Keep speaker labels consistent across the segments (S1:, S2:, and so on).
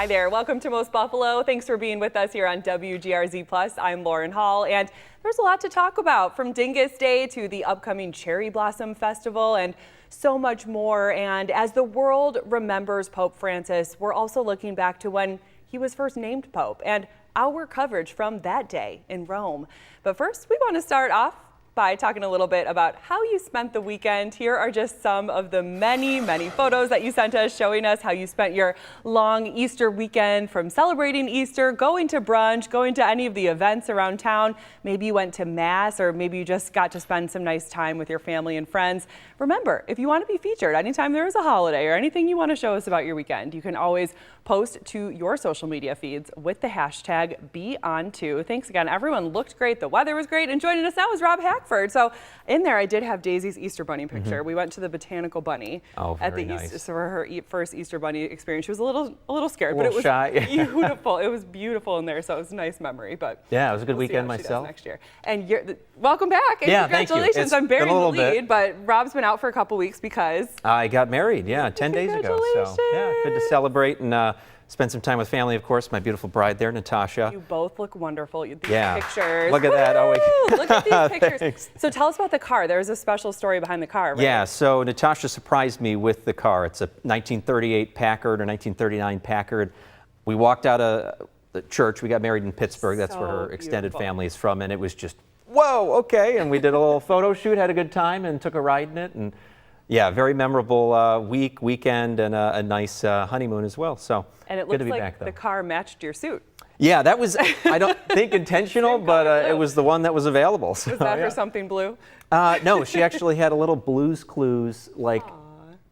S1: Hi there, welcome to Most Buffalo. Thanks for being with us here on WGRZ+. I'm Lauren Hall, and there's a lot to talk about, from Dingus Day to the upcoming Cherry Blossom Festival and so much more. And as the world remembers Pope Francis, we're also looking back to when he was first named Pope and our coverage from that day in Rome. But first, we want to start off by talking a little bit about how you spent the weekend. Here are just some of the many photos that you sent us showing us how you spent your long Easter weekend, from celebrating Easter, going to brunch, going to any of the events around town. Maybe you went to Mass, or maybe you just got to spend some nice time with your family and friends. Remember, if you want to be featured anytime there is a holiday or anything you want to show us about your weekend, you can always post to your social media feeds with the hashtag #BeOn2. Thanks again, everyone looked great, the weather was great, and joining us now is Rob Hackford. So in there I did have Daisy's Easter Bunny picture. We went to the Botanical Bunny at the
S2: nice.
S1: Easter, so for her first Easter Bunny experience. She was a little scared,
S2: but it was
S1: shy. Beautiful. It was beautiful in there, so it was a nice memory. But
S2: yeah, it was a good
S1: we'll
S2: weekend myself.
S1: Next year. And welcome back, and congratulations. I'm bearing the lead, but Rob's been out for a couple weeks because
S2: I got married, 10 days ago. So yeah, good to celebrate and spend some time with family, of course. My beautiful bride there, Natasha.
S1: You both look wonderful. These
S2: yeah.
S1: pictures.
S2: Look at that.
S1: Look at these pictures. Thanks. So tell us about the car. There's a special story behind the car, right?
S2: Yeah, so Natasha surprised me with the car. It's a 1938 Packard or 1939 Packard. We walked out of the church. We got married in Pittsburgh. That's where her extended family is from. And it was just, whoa, okay. And we did a little photo shoot, had a good time, and took a ride in it. And yeah, very memorable weekend, and a nice honeymoon as well. So
S1: and it
S2: good to
S1: looks
S2: be
S1: like
S2: back, though.
S1: The car matched your suit.
S2: Yeah, that was, I don't think intentional, but it was the one that was available. So,
S1: was that for something blue?
S2: No, she actually had a little Blue's Clues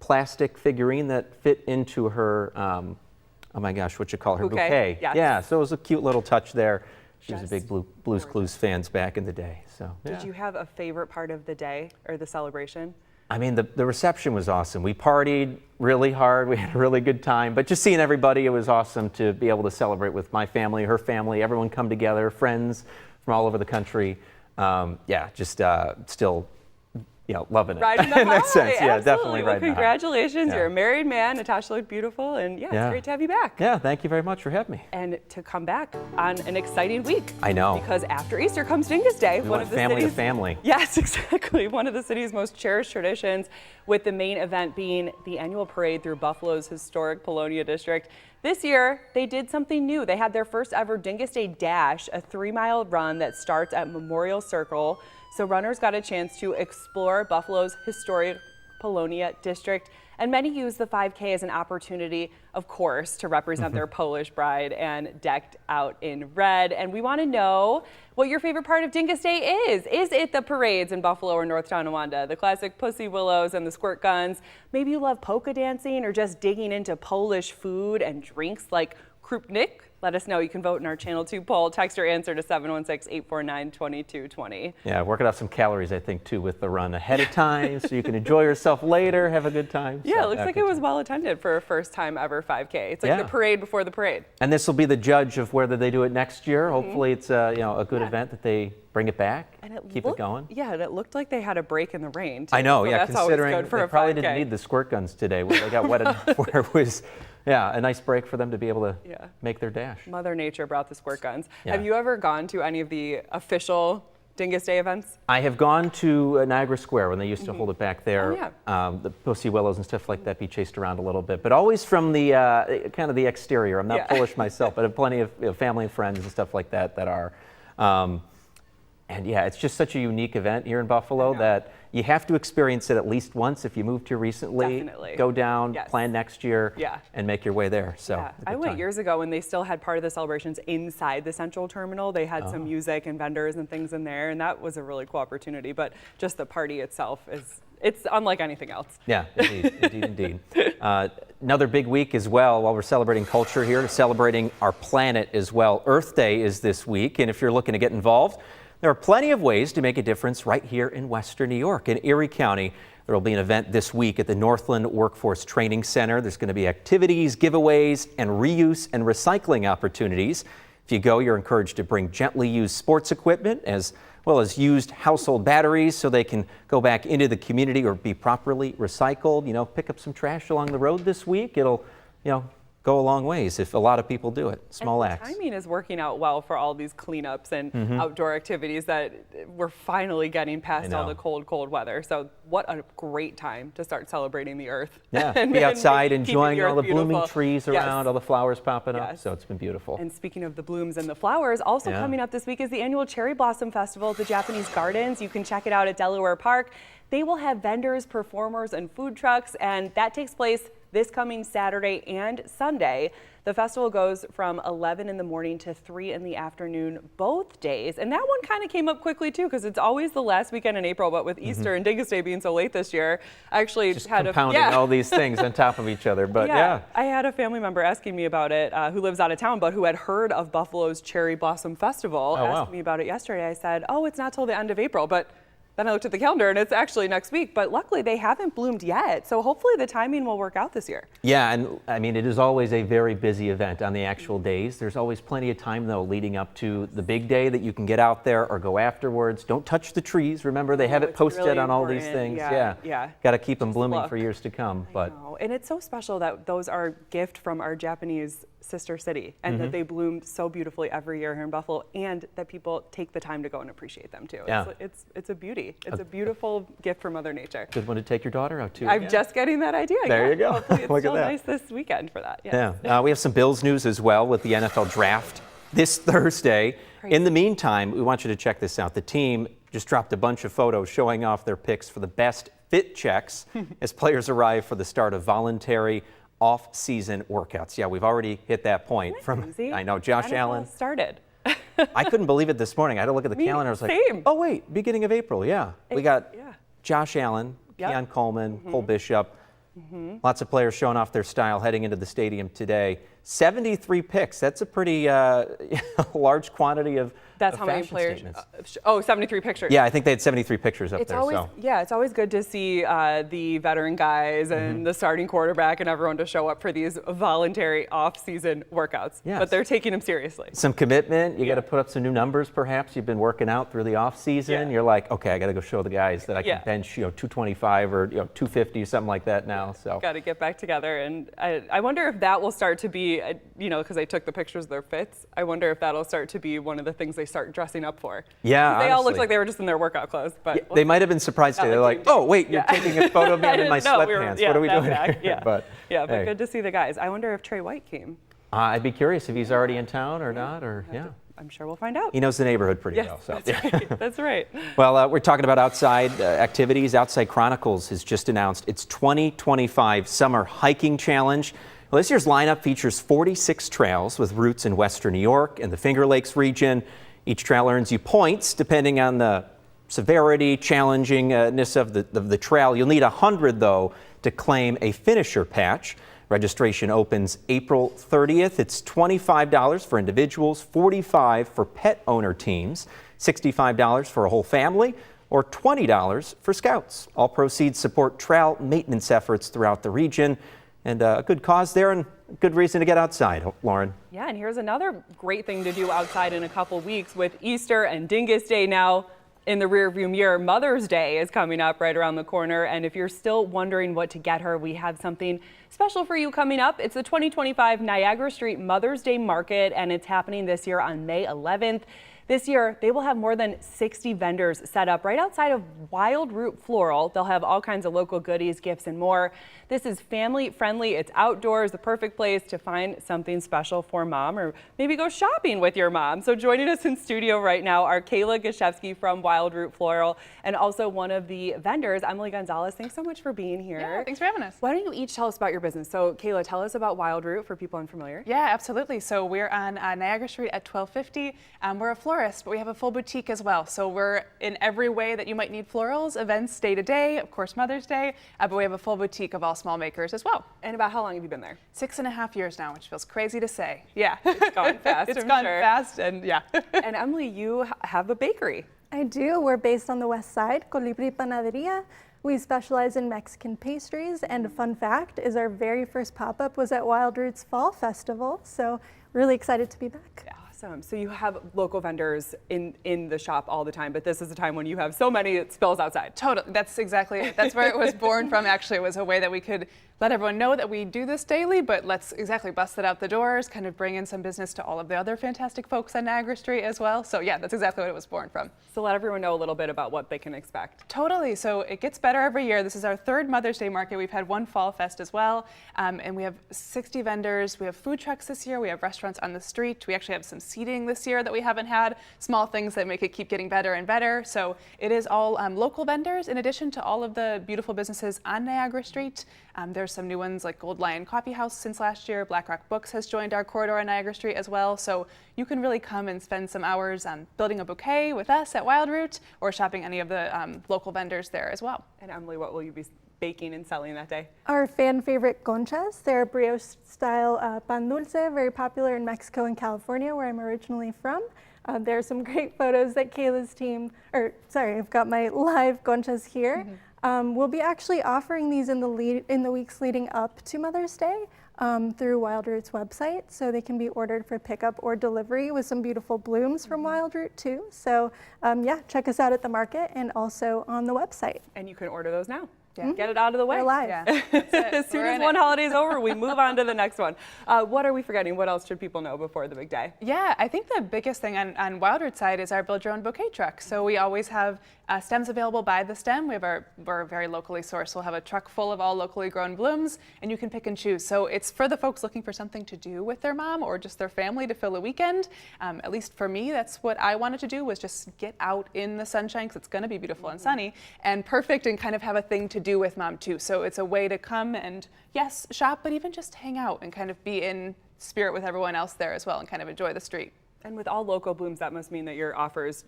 S2: plastic figurine that fit into her, oh my gosh, what you call her bouquet.
S1: Yes.
S2: Yeah, so it was a cute little touch there. She was a big Blue's Clues fans back in the day. So
S1: Did you have a favorite part of the day or the celebration?
S2: I mean, the reception was awesome. We partied really hard. We had a really good time. But just seeing everybody, it was awesome to be able to celebrate with my family, her family, everyone come together, friends from all over the country. Still, loving it.
S1: Riding the
S2: in that sense.
S1: Absolutely.
S2: Yeah, definitely
S1: Well,
S2: riding
S1: congratulations.
S2: Yeah.
S1: You're a married man. Natasha looked beautiful. And it's great to have you back.
S2: Yeah, thank you very much for having me.
S1: And to come back on an exciting week.
S2: I know.
S1: Because after Easter comes Dingus Day.
S2: We went family to family.
S1: Yes, exactly. One of the city's most cherished traditions, with the main event being the annual parade through Buffalo's historic Polonia district. This year, they did something new. They had their first ever Dingus Day Dash, a 3-mile run that starts at Memorial Circle. So runners got a chance to explore Buffalo's historic Polonia district, and many use the 5K as an opportunity, of course, to represent their Polish bride and decked out in red. And we want to know what your favorite part of Dingus Day is. Is it the parades in Buffalo or North Tonawanda, the classic pussy willows and the squirt guns? Maybe you love polka dancing or just digging into Polish food and drinks like krupnik. Let us know. You can vote in our Channel 2 poll. Text your answer to 716-849-2220.
S2: Yeah, working off some calories, I think, too, with the run ahead of time, so you can enjoy yourself later, have a good time.
S1: Yeah, it looks like it was well attended for a first time ever 5K. It's like the parade before the parade.
S2: And this will be the judge of whether they do it next year. Hopefully it's a good event that they bring it back, and keep it going.
S1: Yeah, and it looked like they had a break in the rain, too.
S2: I know,
S1: so
S2: yeah,
S1: that's
S2: considering
S1: good for
S2: they
S1: a
S2: probably
S1: 5K.
S2: didn't need the squirt guns today where they got wet enough where it was, a nice break for them to be able to make their dash.
S1: Mother Nature brought the squirt guns.
S2: Yeah.
S1: Have you ever gone to any of the official Dingus Day events?
S2: I have gone to Niagara Square when they used to hold it back there.
S1: Oh,
S2: the pussy willows and stuff like that, be chased around a little bit, but always from the kind of the exterior. I'm not Polish myself, but I have plenty of family and friends and stuff like that that are. And yeah, it's just such a unique event here in Buffalo that you have to experience it at least once. If you moved here recently,
S1: Definitely.
S2: go down, plan next year, and make your way there. So
S1: I went years ago when they still had part of the celebrations inside the central terminal. They had some music and vendors and things in there, and that was a really cool opportunity. But just the party itself it's unlike anything else.
S2: Yeah, indeed. Another big week as well, while we're celebrating culture here, celebrating our planet as well. Earth Day is this week, and if you're looking to get involved, there are plenty of ways to make a difference right here in Western New York. In Erie County, there will be an event this week at the Northland Workforce Training Center. There's going to be activities, giveaways, and reuse and recycling opportunities. If you go, you're encouraged to bring gently used sports equipment as well as used household batteries so they can go back into the community or be properly recycled. Pick up some trash along the road this week. It'll, go a long ways if a lot of people do it, small
S1: and
S2: acts.
S1: The timing is working out well for all these cleanups and outdoor activities that we're finally getting past all the cold weather. So what a great time to start celebrating the earth.
S2: Yeah, be outside enjoying all the
S1: beautiful.
S2: blooming trees around, all the flowers popping up.
S1: Yes.
S2: So it's been beautiful.
S1: And speaking of the blooms and the flowers, also coming up this week is the annual Cherry Blossom Festival at the Japanese Gardens. You can check it out at Delaware Park. They will have vendors, performers, and food trucks, and that takes place this coming Saturday and Sunday. The festival goes from 11 in the morning to 3 in the afternoon both days. And that one kind of came up quickly too, because it's always the last weekend in April, but with Easter and Dingus Day being so late this year, I actually
S2: Just
S1: had
S2: compounding all these things on top of each other. But
S1: I had a family member asking me about it who lives out of town, but who had heard of Buffalo's Cherry Blossom Festival. Asked me about it yesterday. I said, oh, it's not till the end of April, but then I looked at the calendar and it's actually next week, but luckily they haven't bloomed yet. So hopefully the timing will work out this year.
S2: Yeah, and I mean, it is always a very busy event on the actual days. There's always plenty of time though leading up to the big day that you can get out there or go afterwards. Don't touch the trees. Remember, they have it posted
S1: really
S2: on all these
S1: important.
S2: things.
S1: Yeah.
S2: Got to keep them blooming
S1: look.
S2: for years to come.
S1: I know. And it's so special that those are a gift from our Japanese sister city and that they bloom so beautifully every year here in Buffalo, and that people take the time to go and appreciate them too.
S2: Yeah.
S1: It's a beauty. It's a beautiful gift from Mother Nature.
S2: Good one to take your daughter out to.
S1: I'm just getting that idea.
S2: There you go.
S1: Hopefully it's
S2: Look at
S1: still
S2: that.
S1: nice this weekend for that.
S2: Yeah, we have some Bills news as well with the NFL draft this Thursday.
S1: Crazy.
S2: In the meantime, we want you to check this out. The team just dropped a bunch of photos showing off their picks for the best fit checks as players arrive for the start of voluntary off-season workouts. Yeah, we've already hit that point.
S1: Crazy?
S2: I know, Josh
S1: NFL
S2: Allen.
S1: started.
S2: I couldn't believe it this morning. I had to look at the calendar. I was like,
S1: same.
S2: oh wait, beginning of April. Yeah, we got Josh Allen,
S1: Yep.
S2: Keon Coleman, Cole Bishop. Lots of players showing off their style heading into the stadium today. 73 picks. That's a pretty large quantity of
S1: That's how many
S2: fashion
S1: players.
S2: statements.
S1: 73 pictures.
S2: Yeah, I think they had 73 pictures up
S1: It's
S2: there.
S1: always,
S2: So
S1: it's always good to see the veteran guys and the starting quarterback and everyone to show up for these voluntary off-season workouts.
S2: Yes.
S1: But they're taking them seriously.
S2: some commitment. You got to put up some new numbers. Perhaps you've been working out through the off season.
S1: Yeah.
S2: You're like, okay, I got to go show the guys that I can
S1: Yeah.
S2: bench, 225 or 250 or something like that now. So
S1: Got to get back together. And I wonder if that will start to be, because they took the pictures of their fits, I wonder if that'll start to be one of the things they start dressing up for.
S2: Yeah,
S1: 'Cause they all looked
S2: honestly.
S1: like they were just in their workout clothes. But
S2: they might have been surprised today. They're like, oh, wait, you're taking a photo of me in my sweatpants. What are we doing here?
S1: But
S2: hey.
S1: good to see the guys. I wonder if Trey White came.
S2: I'd be curious if he's already in town or not. Or
S1: I'm sure we'll find out.
S2: he knows the neighborhood pretty
S1: Yes,
S2: well. So.
S1: that's right. That's right.
S2: Well, we're talking about outside activities. Outside Chronicles has just announced its 2025 Summer Hiking Challenge. Well, this year's lineup features 46 trails with routes in Western New York and the Finger Lakes region. Each trail earns you points depending on the severity, challengingness of the trail. You'll need 100, though, to claim a finisher patch. Registration opens April 30th. It's $25 for individuals, $45 for pet owner teams, $65 for a whole family, or $20 for scouts. All proceeds support trail maintenance efforts throughout the region, and a good cause there and a good reason to get outside, Lauren.
S1: Yeah, and here's another great thing to do outside in a couple weeks with Easter and Dingus Day now in the rearview mirror. Mother's Day is coming up right around the corner, and if you're still wondering what to get her, we have something special for you coming up. It's the 2025 Niagara Street Mother's Day Market, and it's happening this year on May 11th. This year, they will have more than 60 vendors set up right outside of Wild Root Floral. They'll have all kinds of local goodies, gifts, and more. This is family friendly. It's outdoors, the perfect place to find something special for mom, or maybe go shopping with your mom. So joining us in studio right now are Kayla Gashevsky from Wild Root Floral and also one of the vendors, Emily Gonzalez. Thanks so much for being here.
S3: Yeah, thanks for having us.
S1: Why don't you each tell us about your business? So Kayla, tell us about Wild Root for people unfamiliar.
S3: Yeah, absolutely. So we're on Niagara Street at 1250. We're a florist, but we have a full boutique as well. So we're in every way that you might need florals, events day to day, of course Mother's Day, but we have a full boutique of all small makers as well.
S1: And about how long have you been there?
S3: 6.5 years now, which feels crazy to say. Yeah.
S1: It's gone fast,
S3: It's
S1: I'm
S3: gone
S1: sure.
S3: fast, and yeah.
S1: And Emily, you have a bakery.
S4: I do. We're based on the west side, Colibri Panaderia. We specialize in Mexican pastries, and a fun fact is our very first pop-up was at Wild Roots Fall Festival, so really excited to be back.
S1: Awesome. So you have local vendors in the shop all the time, but this is a time when you have so many it spills outside.
S3: Totally. That's exactly it. That's where it was born from. Actually, it was a way that we could let everyone know that we do this daily, but let's exactly bust it out the doors, kind of bring in some business to all of the other fantastic folks on Niagara Street as well. So yeah, that's exactly what it was born from.
S1: So let everyone know a little bit about what they can expect.
S3: Totally. So it gets better every year. This is our third Mother's Day market. We've had one Fall Fest as well. And we have 60 vendors. We have food trucks this year. We have restaurants on the street. We actually have some seating this year that we haven't had. Small things that make it keep getting better and better. So it is all local vendors in addition to all of the beautiful businesses on Niagara Street. There's some new ones like Gold Lion Coffee House since last year. Black Rock Books has joined our corridor on Niagara Street as well. So you can really come and spend some hours building a bouquet with us at Wildroot or shopping any of the local vendors there as well.
S1: And Emily, what will you be baking and selling that day?
S4: Our fan favorite conchas. They're brioche style pan dulce, very popular in Mexico and California, where I'm originally from. There are some great photos that Kayla's team, I've got my live conchas here. We'll be actually offering these in the weeks leading up to Mother's Day through Wildroot's website, so they can be ordered for pickup or delivery with some beautiful blooms from Wildroot too. So yeah, check us out at the market and also on the website.
S1: And you can order those now.
S3: Yeah.
S1: Get it out of the way.
S4: We're live.
S3: Yeah, that's it.
S1: As soon as one holiday is over, we move on to the next one. What are we forgetting? What else should people know before the big day?
S3: Yeah, I think the biggest thing on Wildroot's side is our build your own bouquet truck. So we always have stems available by the stem. We're very locally sourced. We'll have a truck full of all locally grown blooms, and you can pick and choose. So it's for the folks looking for something to do with their mom or just their family to fill a weekend. At least for me, that's what I wanted to do, was just get out in the sunshine, because it's going to be beautiful and sunny and perfect, and kind of have a thing to do with mom too. So it's a way to come and, yes, shop, but even just hang out and kind of be in spirit with everyone else there as well and kind of enjoy the street.
S1: And with all local blooms, that must mean that your offerings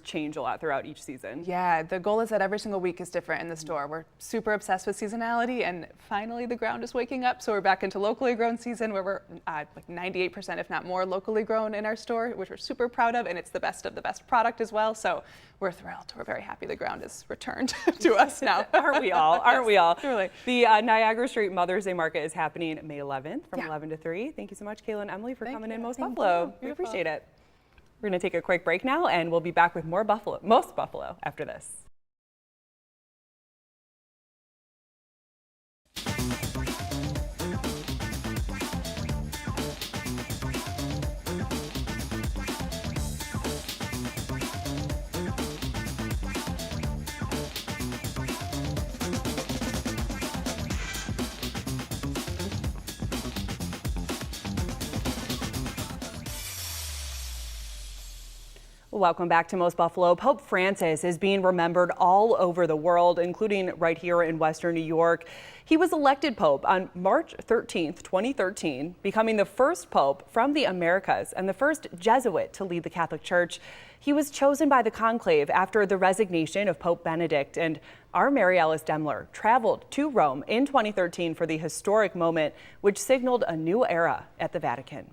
S1: change a lot throughout each season.
S3: Yeah, the goal is that every single week is different in the store. We're super obsessed with seasonality, and finally the ground is waking up. So we're back into locally grown season, where we're like 98%, if not more, locally grown in our store, which we're super proud of, and it's the best of the best product as well. So we're thrilled. We're very happy the ground is returned to us now.
S1: Aren't we all? Aren't we all?
S3: Truly.
S1: The Niagara Street Mother's Day Market is happening May 11th from 11 to 3. Thank you so much, Kayla and Emily, for coming in Most Buffalo. We appreciate it. We're going to take a quick break now, and we'll be back with more Most Buffalo after this. Welcome back to Most Buffalo. Pope Francis is being remembered all over the world, including right here in Western New York. He was elected Pope on March 13th, 2013, becoming the first Pope from the Americas and the first Jesuit to lead the Catholic Church. He was chosen by the conclave after the resignation of Pope Benedict, and our Mary Alice Demler traveled to Rome in 2013 for the historic moment, which signaled a new era at the Vatican.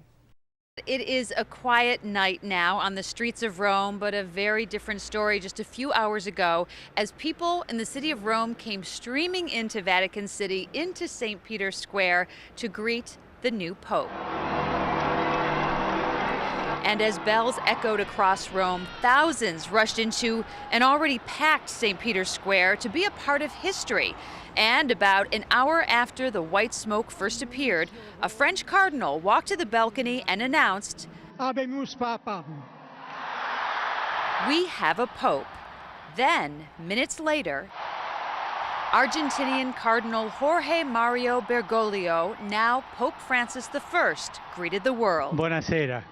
S5: It is a quiet night now on the streets of Rome, but a very different story just a few hours ago as people in the city of Rome came streaming into Vatican City, into St. Peter's Square to greet the new Pope. And as bells echoed across Rome, thousands rushed into an already packed St. Peter's Square to be a part of history. And about an hour after the white smoke first appeared, a French cardinal walked to the balcony and announced,
S6: "Habemus Papam."
S5: "We have a pope." Then, minutes later, Argentinian Cardinal Jorge Mario Bergoglio, now Pope Francis I, greeted the world.
S6: Buonasera.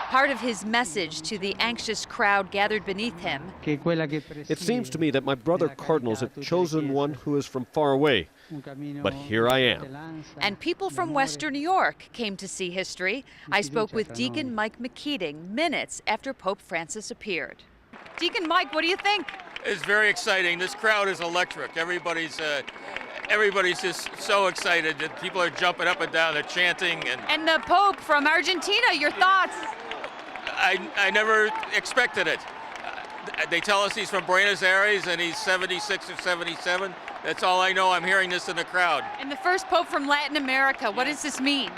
S5: Part of his message to the anxious crowd gathered beneath him,
S7: It seems to me that my brother cardinals have chosen one who is from far away, but here I am.
S5: and people from Western New York came to see history. I spoke with Deacon Mike McKeating minutes after Pope Francis appeared. Deacon Mike, what do you think?
S8: It's very exciting. This crowd is electric. Everybody's just so excited. People are jumping up and down. They're chanting.
S5: And the Pope from Argentina, your thoughts?
S8: I never expected it. They tell us he's from Buenos Aires and he's 76 or 77. That's all I know. I'm hearing this in the crowd.
S5: And the first Pope from Latin America, what does this mean?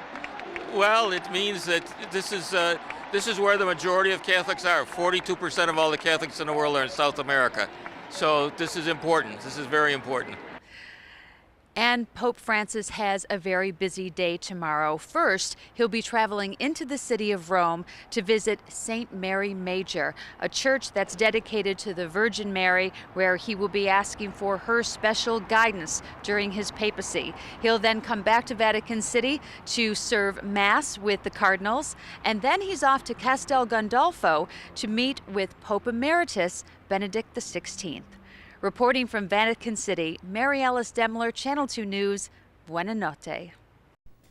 S8: Well, it means that this is where the majority of Catholics are. 42% of all the Catholics in the world are in South America. So this is important. This is very important.
S5: And Pope Francis has a very busy day tomorrow. First, he'll be traveling into the city of Rome to visit St. Mary Major, a church that's dedicated to the Virgin Mary, where he will be asking for her special guidance during his papacy. He'll then come back to Vatican City to serve Mass with the cardinals, and then he's off to Castel Gandolfo to meet with Pope Emeritus Benedict XVI. Reporting from Vatican City, Mary Alice Demler, Channel 2 News, Buena Notte.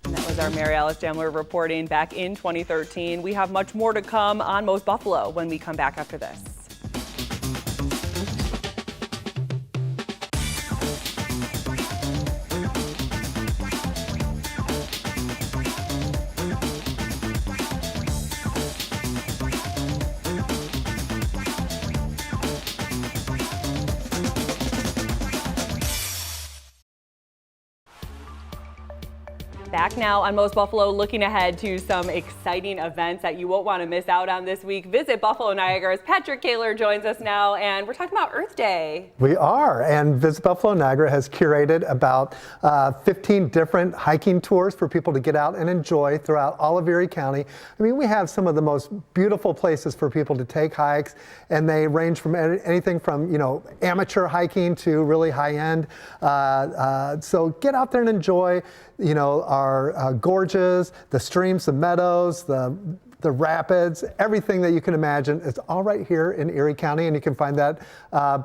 S1: And that was our Mary Alice Demler reporting back in 2013. We have much more to come on Most Buffalo when we come back after this. Back now on Most Buffalo, looking ahead to some exciting events that you won't want to miss out on this week. Visit Buffalo Niagara's Patrick Kaler joins us now, and we're talking about Earth Day.
S6: We are, and Visit Buffalo Niagara has curated about 15 different hiking tours for people to get out and enjoy throughout all of Erie County. I mean, we have some of the most beautiful places for people to take hikes, and they range from anything from, amateur hiking to really high-end. So get out there and enjoy, our gorges, the streams, the meadows, the rapids, everything that you can imagine. It's all right here in Erie County, and you can find that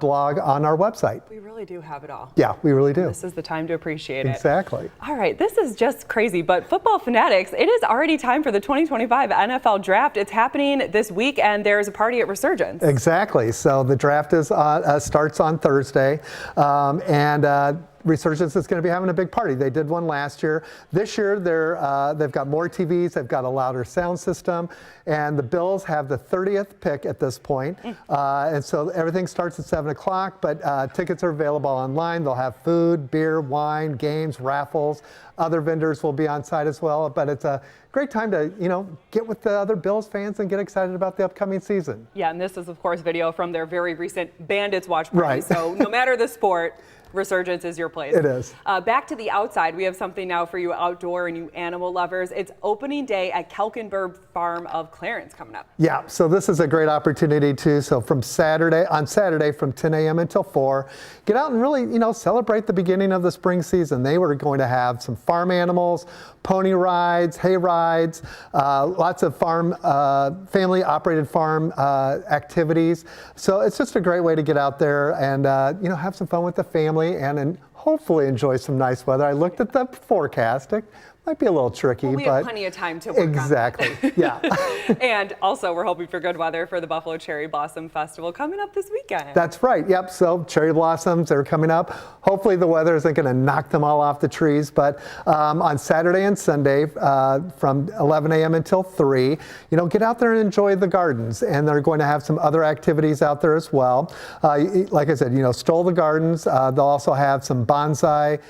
S6: blog on our website.
S1: We really do have it all.
S6: Yeah, we really do.
S1: This is the time to appreciate it.
S6: Exactly.
S1: All right, this is just crazy, but football fanatics, it is already time for the 2025 NFL Draft. It's happening this week, and there's a party at Resurgence.
S6: Exactly. So the draft is starts on Thursday, and Resurgence is going to be having a big party. They did one last year. This year, they've got more TVs, they've got a louder sound system, and the Bills have the 30th pick at this point. And so everything starts at 7 o'clock, but tickets are available online. They'll have food, beer, wine, games, raffles. Other vendors will be on site as well, but it's a great time to, get with the other Bills fans and get excited about the upcoming season.
S1: Yeah, and this is, of course, video from their very recent Bandits Watch party.
S6: Right.
S1: So no matter the sport, Resurgence is your place.
S6: It is.
S1: Back to the outside, we have something now for you outdoor and you animal lovers. It's opening day at Kelkenberg Farm of Clarence coming up.
S6: Yeah, so this is a great opportunity too. So on Saturday from 10 a.m. until 4, get out and really, celebrate the beginning of the spring season. They were going to have some farm animals, pony rides, hay rides, lots of family operated farm activities. So it's just a great way to get out there and, have some fun with the family and hopefully enjoy some nice weather. I looked at the forecast. It might be a little tricky,
S1: we have plenty of time to work
S6: exactly.
S1: on that.
S6: Yeah.
S1: And also, we're hoping for good weather for the Buffalo Cherry Blossom Festival coming up this weekend.
S6: That's right. Yep. So cherry blossoms are coming up. Hopefully the weather isn't going to knock them all off the trees. But on Saturday and Sunday from 11 a.m. until 3, get out there and enjoy the gardens. And they're going to have some other activities out there as well. Like I said, stroll the gardens. They'll also have some bonsai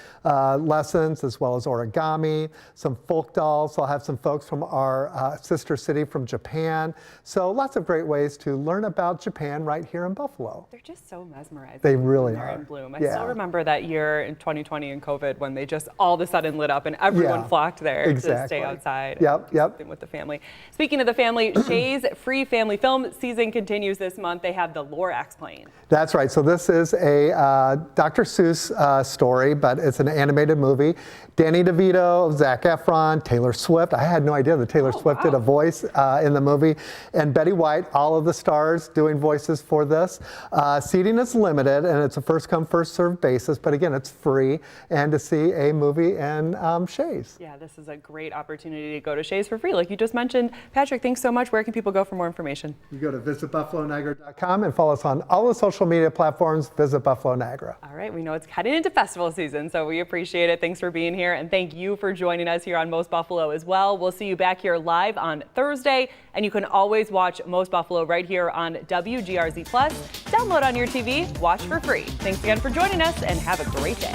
S6: lessons as well as origami, some folk dolls. They'll have some folks from our sister city from Japan. So lots of great ways to learn about Japan right here in Buffalo.
S1: They're just so mesmerizing.
S6: They really
S1: they're
S6: are.
S1: in bloom. I
S6: Yeah.
S1: still remember that year in 2020 in COVID when they just all of a sudden lit up and everyone flocked there to stay outside.
S6: Yep.
S1: Something with the family. Speaking of the family, Shay's free family film season continues this month. They have the Lorax playing.
S6: That's right. So this is a Dr. Seuss story, but it's an animated movie. Danny DeVito, Zac Efron, Taylor Swift. I had no idea that Taylor Swift did a voice in the movie. And Betty White, all of the stars doing voices for this. Seating is limited, and it's a first-come, first-served basis. But again, it's free. And to see a movie in Shays.
S1: Yeah, this is a great opportunity to go to Shays for free, like you just mentioned. Patrick, thanks so much. Where can people go for more information?
S6: You go to visitbuffaloniagara.com and follow us on all the social media platforms. Visit Buffalo Niagara.
S1: All right, we know it's heading into festival season, so we appreciate it. Thanks for being here, and thank you for joining us here on Most Buffalo as well. We'll see you back here live on Thursday, and you can always watch Most Buffalo right here on WGRZ+. Download on your TV, watch for free. Thanks again for joining us, and have a great day.